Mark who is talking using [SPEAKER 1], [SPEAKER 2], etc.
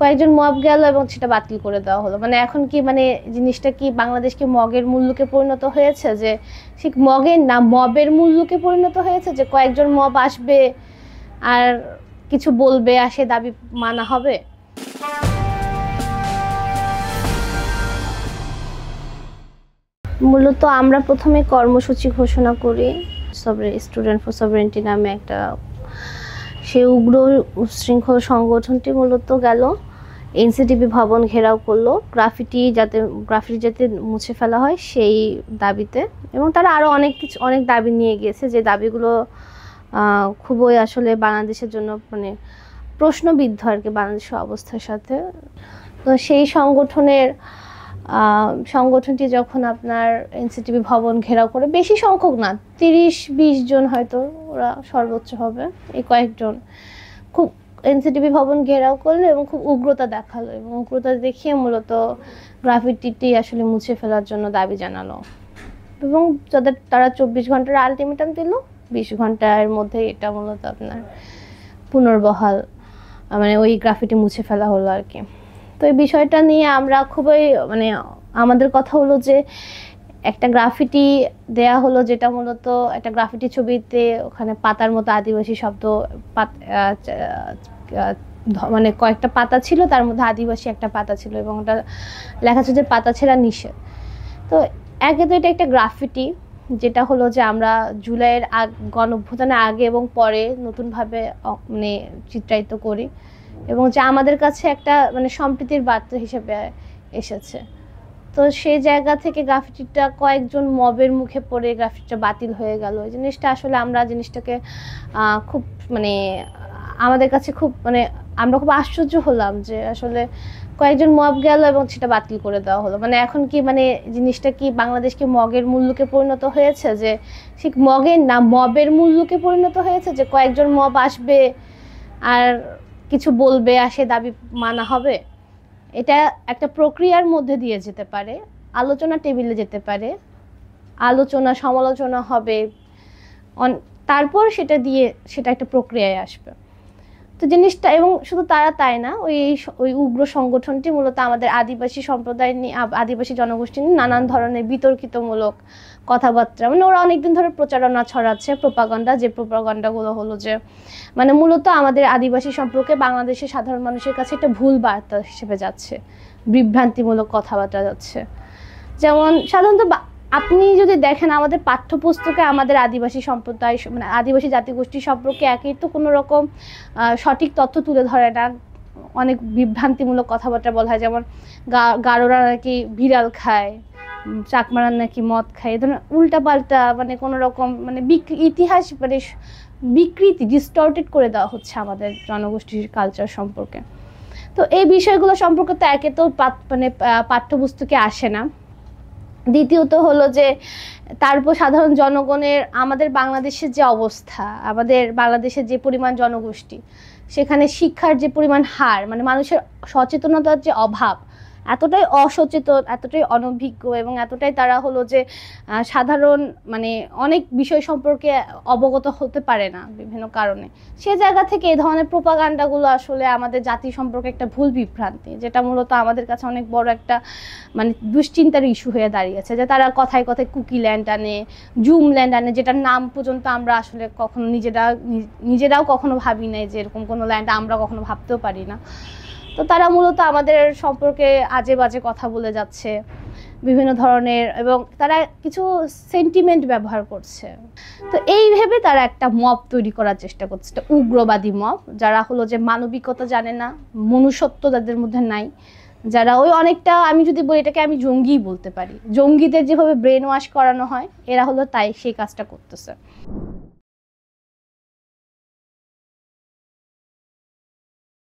[SPEAKER 1] কয়েকজন মব গেল এবং সেটা বাতিল করে দেওয়া হলো। মানে এখন কি মানে জিনিসটা কি বাংলাদেশ কি মগের মূল্যকে পরিণত হয়েছে, যে ঠিক মগের না মবের মূল্যকে পরিণত হয়েছে, যে কয়েকজন মব আসবে আর কিছু বলবে আর সে দাবি মানা হবে। মূলত আমরা প্রথমে কর্মসূচি ঘোষণা করি স্টুডেন্ট ফর সভারেন্টি নামে একটা। সেই উগ্র উচ্ছৃঙ্খল সংগঠনটি মূলত গেল এনসিটিভি ভবন ঘেরাও করলো, গ্রাফিটি যাতে মুছে ফেলা হয় সেই দাবিতে। এবং তারা আরও অনেক দাবি নিয়ে গিয়েছে, যে দাবিগুলো খুবই আসলে বাংলাদেশের জন্য মানে প্রশ্নবিদ্ধ আর কি, বাংলাদেশের অবস্থার সাথে। তো সেই সংগঠনটি যখন আপনার এনসিটিভি ভবন ঘেরাও করে, বেশি সংখ্যক না, 30-20 জন হয়তো ওরা সর্বোচ্চ হবে, এই কয়েকজন খুব এনসিটিভি ভবন ঘেরাও করলো এবং খুব উগ্রতা দেখালো, এবং উগ্রতা দেখিয়ে মূলত গ্রাফিটিটি আসলে মুছে ফেলার জন্য দাবি জানালো। এবং তারা 24 ঘন্টার আলটিমেটাম দিল, 20 ঘন্টার মধ্যে এটা মূলত আপনার পুনর্বহাল মানে ওই গ্রাফিটি মুছে ফেলা হলো আর কি। তো এই বিষয়টা নিয়ে আমরা খুবই মানে আমাদের কথা হলো যে একটা গ্রাফিটি দেয়া হলো, যেটা মূলত একটা গ্রাফিটি ছবিতে ওখানে পাতার মতো আদিবাসী শব্দ মানে কয়েকটা পাতা ছিল, তার মধ্যে আদিবাসী একটা পাতা ছিল, এবং ওটা লেখা ছিল যে পাতা ছেঁড়া নিষেধ। তো একে তো এটা একটা গ্রাফিটি, যেটা হলো যে আমরা জুলাইয়ের গণঅভ্যুত্থানের আগে এবং পরে নতুনভাবে মানে চিত্রায়িত করি, এবং যা আমাদের কাছে একটা মানে সম্প্রীতির বার্তা হিসেবে এসেছে। তো সেই জায়গা থেকে গ্রাফিটিটা কয়েকজন মবের মুখে পড়ে গ্রাফিটিটা বাতিল হয়ে গেল। এই জিনিসটা আসলে আমরা জিনিসটাকে খুব মানে আমাদের কাছে খুব মানে আমরা খুব আশ্চর্য হলাম, যে আসলে কয়েকজন মব গেল এবং সেটা বাতিল করে দেওয়া হলো। মানে এখন কি মানে জিনিসটা কি বাংলাদেশ কি মগের মূল্যকে পরিণত হয়েছে, যে ঠিক মগের না মবের মূল্যকে পরিণত হয়েছে, যে কয়েকজন মব আসবে আর কিছু বলবে আর সে দাবি মানা হবে। এটা একটা প্রক্রিয়ার মধ্যে দিয়ে যেতে পারে, আলোচনা টেবিলে যেতে পারে, আলোচনা সমালোচনা হবে, তারপর সেটা একটা প্রক্রিয়ায় আসবে। তো জিনিসটা, এবং শুধু তাই না, ওই উগ্র সংগঠনটি মূলত আমাদের আদিবাসী সম্প্রদায় নিয়ে, আদিবাসী জনগোষ্ঠী নিয়ে নানান ধরনের বিতর্কিতমূলক কথাবার্তা, মানে ওরা অনেকদিন ধরে প্রচারণা ছড়াচ্ছে, প্রোপাগান্ডা, যে প্রোপাগান্ডাগুলো হলো যে মানে মূলত আমাদের আদিবাসী সম্পর্কে বাংলাদেশের সাধারণ মানুষের কাছে একটা ভুল বার্তা হিসেবে যাচ্ছে, বিভ্রান্তিমূলক কথাবার্তা যাচ্ছে। যেমন সাধারণত আপনি যদি দেখেন আমাদের পাঠ্যপুস্তকে আমাদের আদিবাসী সম্প্রদায় মানে আদিবাসী জাতিগোষ্ঠী সম্পর্কে একই তো কোনো রকম সঠিক তথ্য তুলে ধরে না, অনেক বিভ্রান্তিমূলক কথাবার্তা বলা হয়। যেমন গারোরা নাকি বিড়াল খায়, চাকমারা নাকি মদ খায়, এই ধরনের উল্টাপাল্টা মানে কোনো রকম মানে ইতিহাস মানে বিকৃতি ডিস্টর্টেড করে দেওয়া হচ্ছে আমাদের জনগোষ্ঠীর কালচার সম্পর্কে। তো এই বিষয়গুলো সম্পর্কে তো একে তো মানে পাঠ্যপুস্তকে আসে না, দ্বিতীয়ত হলো যে তারপর সাধারণ জনগণের আমাদের বাংলাদেশের যে অবস্থা, আমাদের বাংলাদেশের যে পরিমাণ জনগোষ্ঠী, সেখানে শিক্ষার যে পরিমাণ হার, মানে মানুষের সচেতনতার যে অভাব, এতটাই অসচেতন, এতটাই অনভিজ্ঞ, এবং এতটাই তারা হলো যে সাধারণ মানে অনেক বিষয় সম্পর্কে অবগত হতে পারে না বিভিন্ন কারণে। সে জায়গা থেকে এই ধরনের প্রোপাগান্ডাগুলো আসলে আমাদের জাতি সম্পর্কে একটা ভুল বিভ্রান্তি, যেটা মূলত আমাদের কাছে অনেক বড় একটা মানে দুশ্চিন্তার ইস্যু হয়ে দাঁড়িয়েছে। যে তারা কথায় কথায় কুকি ল্যান্ড আনে, জুম ল্যান্ড আনে, যেটার নাম পর্যন্ত আমরা আসলে কখনো নিজেরাও কখনো ভাবি নাই, যে এরকম কোনো ল্যান্ড আমরা কখনো ভাবতেও পারি না। তো তারা মূলত আমাদের সম্পর্কে আজে বাজে কথা বলে যাচ্ছে বিভিন্ন ধরনের, এবং তারা কিছু সেন্টিমেন্ট ব্যবহার করছে। তো এই ভেবে তারা একটা মব তৈরি করার চেষ্টা করছে, একটা উগ্রবাদী মব, যারা হলো যে মানবিকতা জানে না, মনুষ্যত্ব তাদের মধ্যে নাই, যারা ওই অনেকটা, আমি যদি বলি এটাকে আমি জঙ্গিই বলতে পারি, জঙ্গিদের যেভাবে ব্রেন ওয়াশ করানো হয়, এরা হলো তাই সেই কাজটা করতেছে।